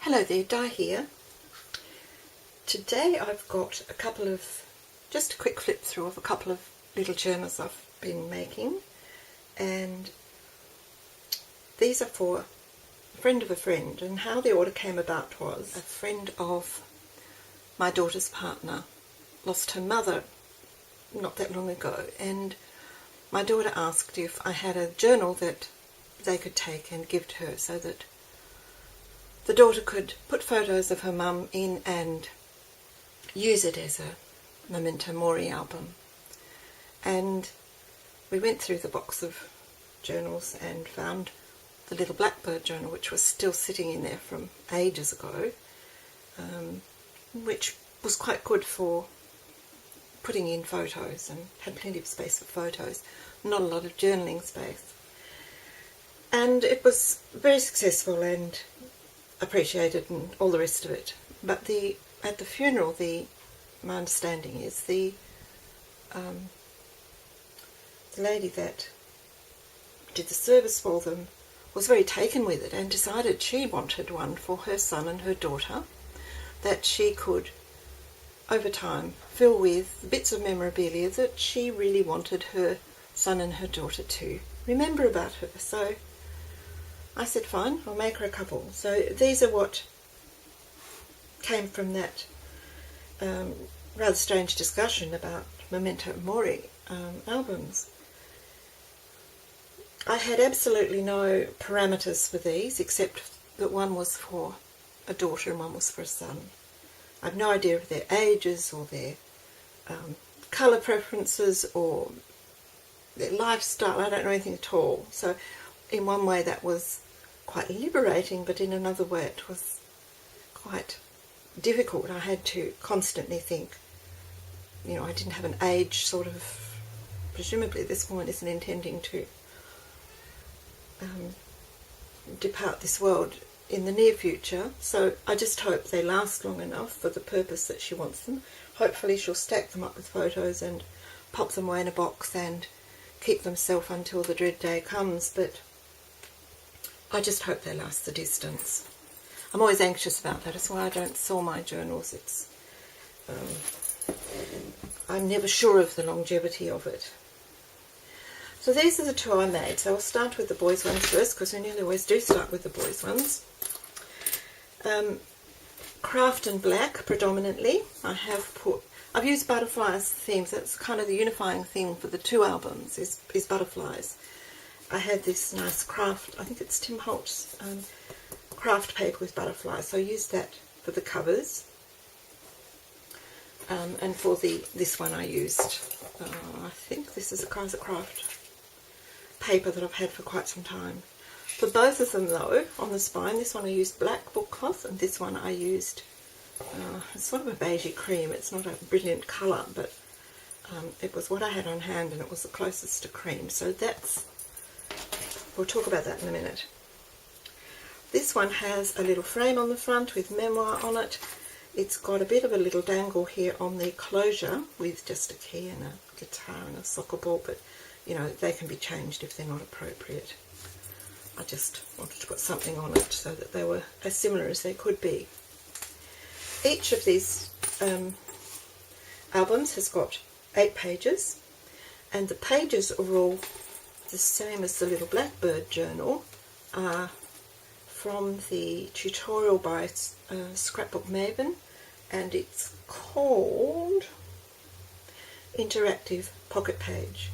Hello there, Di here. Today I've got just a quick flip through of a couple of little journals I've been making, and these are for a friend of a friend, and how the order came about was a friend of my daughter's partner lost her mother not that long ago, and my daughter asked if I had a journal that they could take and give to her so that the daughter could put photos of her mum in and use it as a memento mori album. And we went through the box of journals and found the little blackbird journal, which was still sitting in there from ages ago, which was quite good for putting in photos and had plenty of space for photos, not a lot of journaling space. And it was very successful and appreciated and all the rest of it. But at the funeral, my understanding is the lady that did the service for them was very taken with it and decided she wanted one for her son and her daughter that she could, over time, fill with bits of memorabilia that she really wanted her son and her daughter to remember about her. So I said, fine, I'll make her a couple. So these are what came from that rather strange discussion about memento mori albums. I had absolutely no parameters for these, except that one was for a daughter and one was for a son. I have no idea of their ages or their colour preferences or their lifestyle. I don't know anything at all. So in one way that was quite liberating, but in another way it was quite difficult. I had to constantly think, I didn't have an age sort of, presumably this woman isn't intending to depart this world in the near future, so I just hope they last long enough for the purpose that she wants them. Hopefully she'll stack them up with photos and pop them away in a box and keep them safe until the dread day comes, but I just hope they last the distance. I'm always anxious about that. That's why I don't sell my journals. I'm never sure of the longevity of it. So these are the two I made. So I'll start with the boys' ones first, because we nearly always do start with the boys' ones. Craft and black predominantly. I've used butterflies themes. That's kind of the unifying thing for the two albums is butterflies. I had this nice craft, I think it's Tim Holtz craft paper with butterflies, so I used that for the covers. And for this one I used, I think this is a Kaiser Craft paper that I've had for quite some time. For both of them though, on the spine, this one I used black book cloth, and this one I used, it's sort of a beigey cream. It's not a brilliant colour, but it was what I had on hand and it was the closest to cream. So we'll talk about that in a minute. This one has a little frame on the front with memoir on it. It's got a bit of a little dangle here on the closure with just a key and a guitar and a soccer ball, but they can be changed if they're not appropriate. I just wanted to put something on it so that they were as similar as they could be. Each of these albums has got 8 pages, and the pages are all the same as the little blackbird journal, from the tutorial by Scrapbook Maven, and it's called Interactive Pocket Page,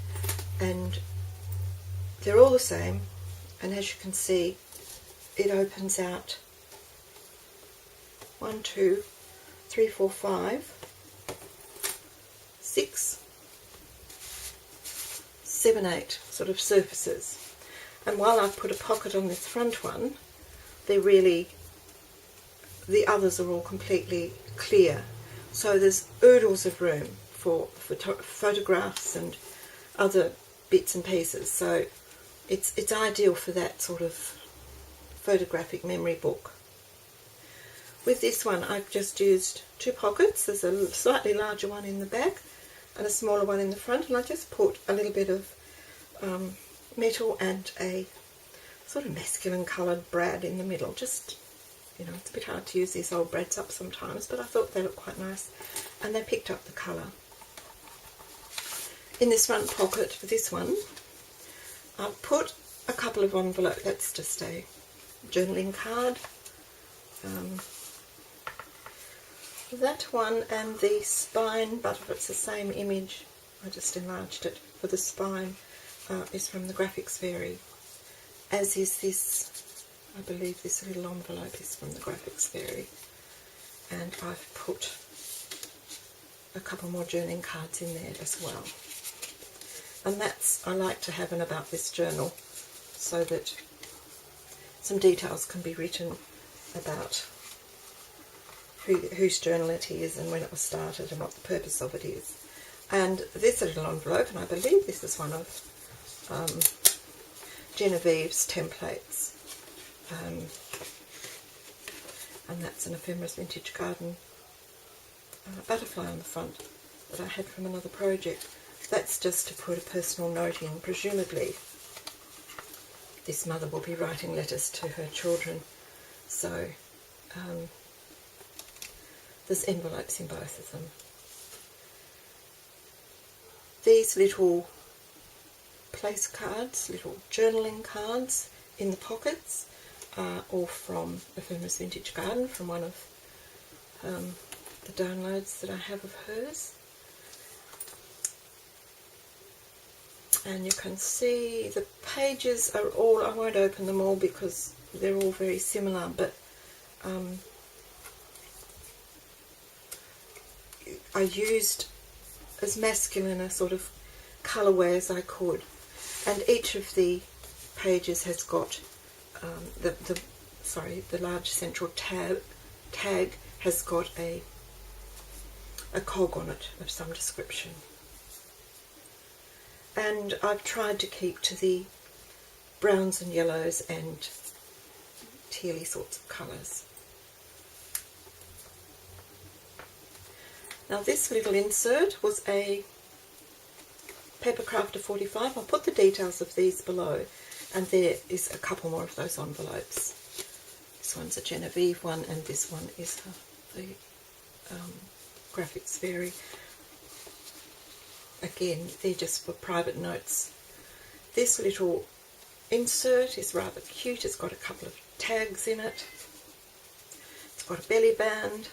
and they're all the same, and as you can see it opens out 1, 2, 3, 4, 5, 6, 7, 8 sort of surfaces. And while I've put a pocket on this front one, the others are all completely clear. So there's oodles of room for photographs and other bits and pieces. So it's ideal for that sort of photographic memory book. With this one I've just used 2 pockets. There's a slightly larger one in the back and a smaller one in the front, and I just put a little bit of metal and a sort of masculine coloured brad in the middle, just you know, it's a bit hard to use these old brads up sometimes, but I thought they looked quite nice, and they picked up the colour. In this front pocket for this one, I've put a couple of envelopes. That's just a journaling card. That one and the spine, but if it's the same image, I just enlarged it for the spine, is from the Graphics Fairy. As is this, I believe this little envelope is from the Graphics Fairy. And I've put a couple more journaling cards in there as well. And that's, I like to have an about this journal so that some details can be written about whose journal it is and when it was started and what the purpose of it is. And this little envelope, and I believe this is one of Genevieve's templates, and that's an Ephemeris Vintage Garden butterfly on the front that I had from another project. That's just to put a personal note in. Presumably this mother will be writing letters to her children, so there's envelopes in both of them. These little place cards, little journaling cards in the pockets, are all from Ephemeris Vintage Garden, from one of the downloads that I have of hers. And you can see the pages are all, I won't open them all because they're all very similar, but I used as masculine a sort of colourway as I could, and each of the pages has got the large central tag has got a cog on it of some description. And I've tried to keep to the browns and yellows and tealy sorts of colours. Now this little insert was a Papercrafter 45. I'll put the details of these below, and there is a couple more of those envelopes. This one's a Genevieve one, and this one is the Graphics Fairy. Again, they're just for private notes. This little insert is rather cute. It's got a couple of tags in it. It's got a belly band,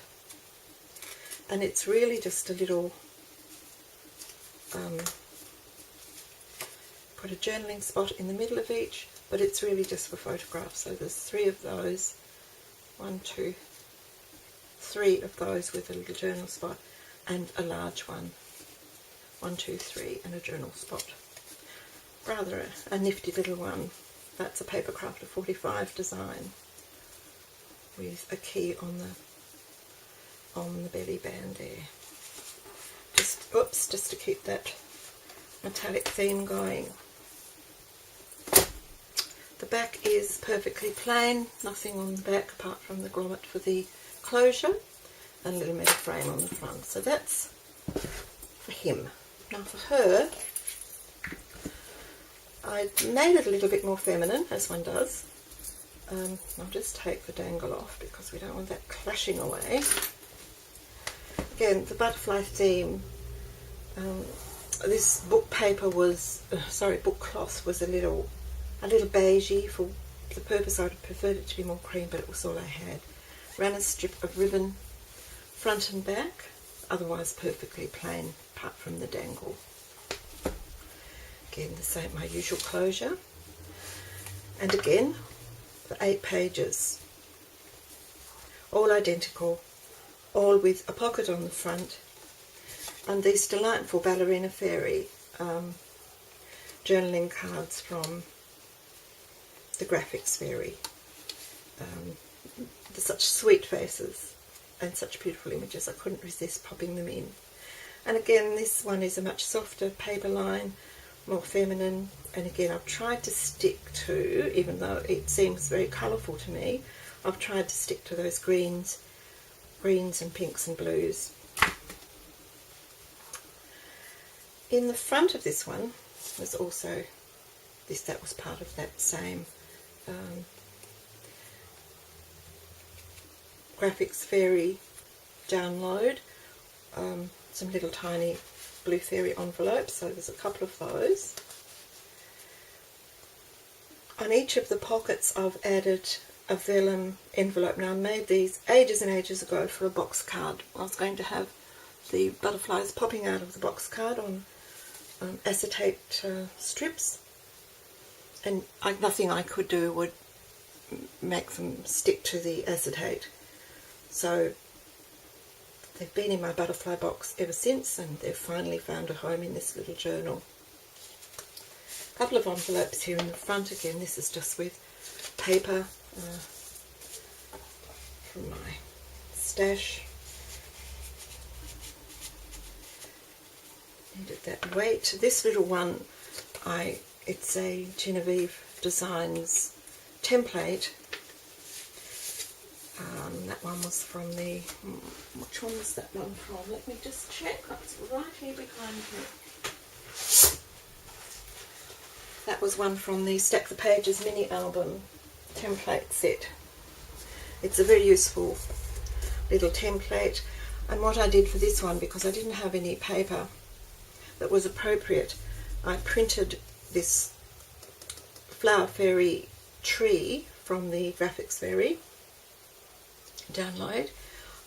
and it's really just a little got a journaling spot in the middle of each, but it's really just for photographs. So there's 3 of those, 1, 2, 3 of those with a little journal spot, and a large one, 1, 2, 3, and a journal spot. Rather a nifty little one. That's a Papercrafter 45 design with a key on the belly band there. Just to keep that metallic theme going. The back is perfectly plain, nothing on the back apart from the grommet for the closure, and a little metal frame on the front. So that's for him. Now for her, I made it a little bit more feminine, as one does. I'll just take the dangle off because we don't want that clashing away. Again, the butterfly theme. This book paper was, book cloth was a little beigey. For the purpose, I'd have preferred it to be more cream, but it was all I had. Ran a strip of ribbon front and back, otherwise perfectly plain apart from the dangle. Again, the same, my usual closure. And again, the 8 pages, all identical, all with a pocket on the front, and these delightful Ballerina Fairy journaling cards from the Graphics Fairy. They're such sweet faces and such beautiful images, I couldn't resist popping them in. And again, this one is a much softer paper line, more feminine, and again I've tried to stick to, even though it seems very colourful to me, I've tried to stick to those greens and pinks and blues. In the front of this one was also that was part of that same Graphics Fairy download, some little tiny Blue Fairy envelopes, so there's a couple of those. On each of the pockets I've added a vellum envelope. Now I made these ages and ages ago for a box card. I was going to have the butterflies popping out of the box card on acetate strips, and nothing I could do would make them stick to the acetate. So they've been in my butterfly box ever since, and they've finally found a home in this little journal. A couple of envelopes here in the front. Again, this is just with paper from my stash. Needed that weight. This little one, it's a Genevieve Designs template. That one was from the, which one was that one from? Let me just check. That's right here behind me. That was one from the Stack the Pages mini album template set. It's a very useful little template, and what I did for this one, because I didn't have any paper that was appropriate, I printed this Flower Fairy tree from the Graphics Fairy download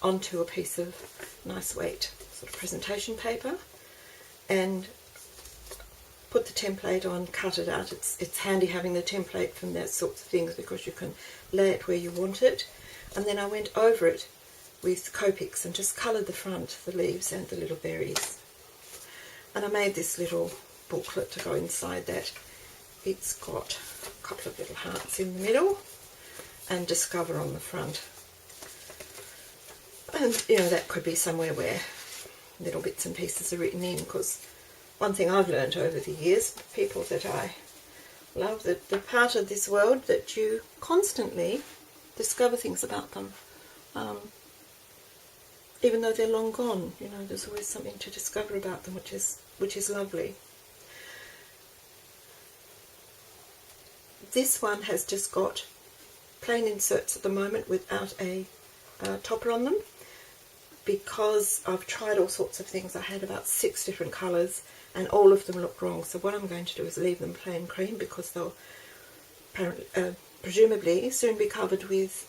onto a piece of nice weight sort of presentation paper, and put the template on, cut it out. It's handy having the template from that sorts of things because you can lay it where you want it. And then I went over it with Copics and just coloured the front, the leaves and the little berries. And I made this little booklet to go inside that. It's got a couple of little hearts in the middle and Discover on the front. And you know, that could be somewhere where little bits and pieces are written in, because one thing I've learned over the years, people that I love, that they're part of this world, that you constantly discover things about them. Even though they're long gone, you know, there's always something to discover about them, which is lovely. This one has just got plain inserts at the moment without a topper on them, because I've tried all sorts of things. I had about 6 different colours and all of them looked wrong. So what I'm going to do is leave them plain cream, because they'll presumably soon be covered with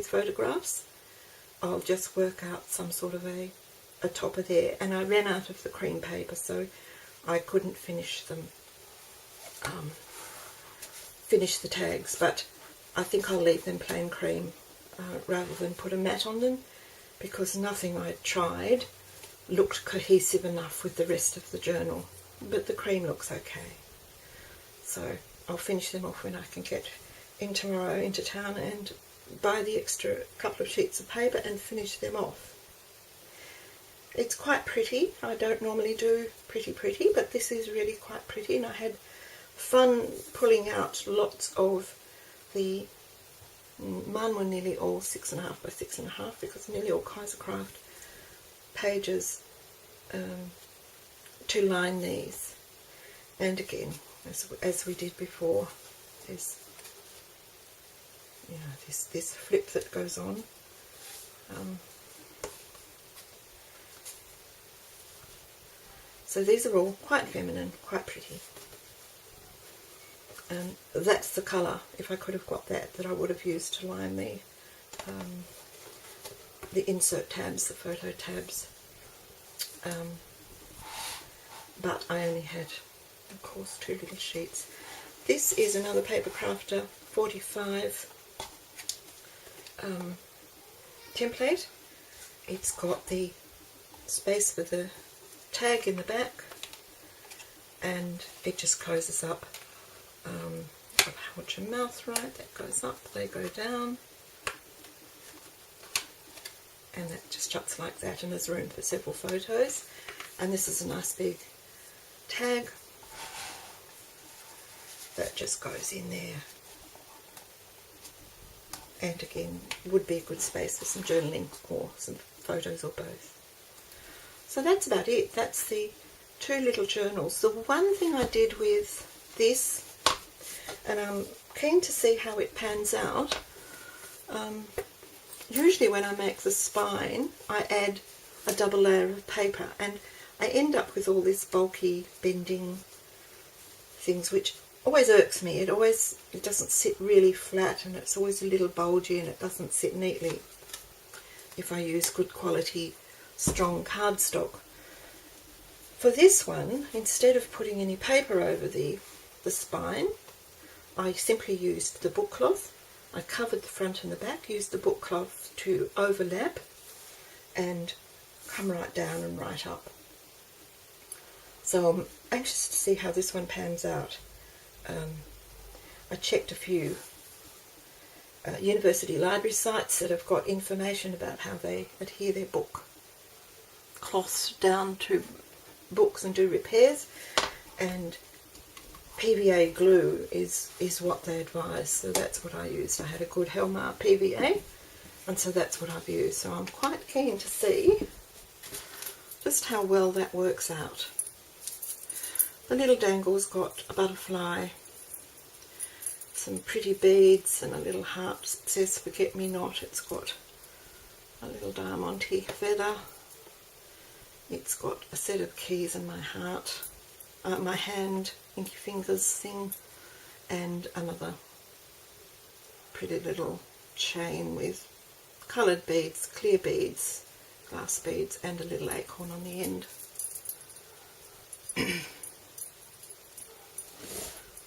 photographs. I'll just work out some sort of a topper there, and I ran out of the cream paper, so I couldn't finish them, finish the tags, but I think I'll leave them plain cream rather than put a matte on them, because nothing I tried looked cohesive enough with the rest of the journal, but the cream looks okay. So I'll finish them off when I can get in tomorrow into town and buy the extra couple of sheets of paper and finish them off. It's quite pretty. I don't normally do pretty, but this is really quite pretty, and I had fun pulling out lots of the, mine were nearly all 6.5 by 6.5, because nearly all Papercrafter pages to line these. And again, as we did before, there's, you know, this flip that goes on. So these are all quite feminine, quite pretty. And that's the colour, if I could have got that I would have used to line the insert tabs, the photo tabs. But I only had, of course, 2 little sheets. This is another Papercrafter 45 template. It's got the space for the tag in the back, and it just closes up. Watch your mouth right, that goes up, they go down, and that just shuts like that, and there's room for several photos. And this is a nice big tag that just goes in there, and again would be a good space for some journaling or some photos or both. So that's about it. That's the 2 little journals. The one thing I did with this, and I'm keen to see how it pans out, usually when I make the spine, I add a double layer of paper, and I end up with all this bulky bending things, which always irks me. It doesn't sit really flat, and it's always a little bulgy, and it doesn't sit neatly if I use good quality strong cardstock. For this one, instead of putting any paper over the spine, I simply used the book cloth. I covered the front and the back, used the book cloth to overlap and come right down and right up. So I'm anxious to see how this one pans out. I checked a few university library sites that have got information about how they adhere their book cloths down to books and do repairs, and PVA glue is what they advise, so that's what I used. I had a good Helmar PVA, and so that's what I've used. So I'm quite keen to see just how well that works out. The little dangle's got a butterfly, some pretty beads, and a little heart that says forget me not. It's got a little diamante feather. It's got a set of keys and my heart, my hand, inky fingers thing, and another pretty little chain with coloured beads, clear beads, glass beads, and a little acorn on the end.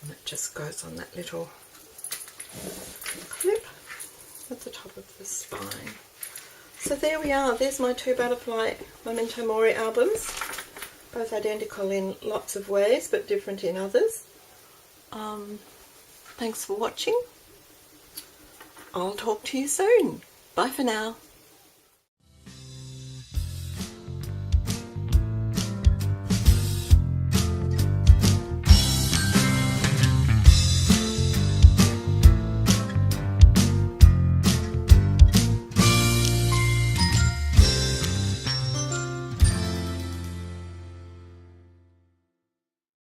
And it just goes on that little clip at the top of the spine. So there we are. There's my 2 butterfly Memento Mori albums, both identical in lots of ways but different in others. Thanks for watching. I'll talk to you soon. Bye for now.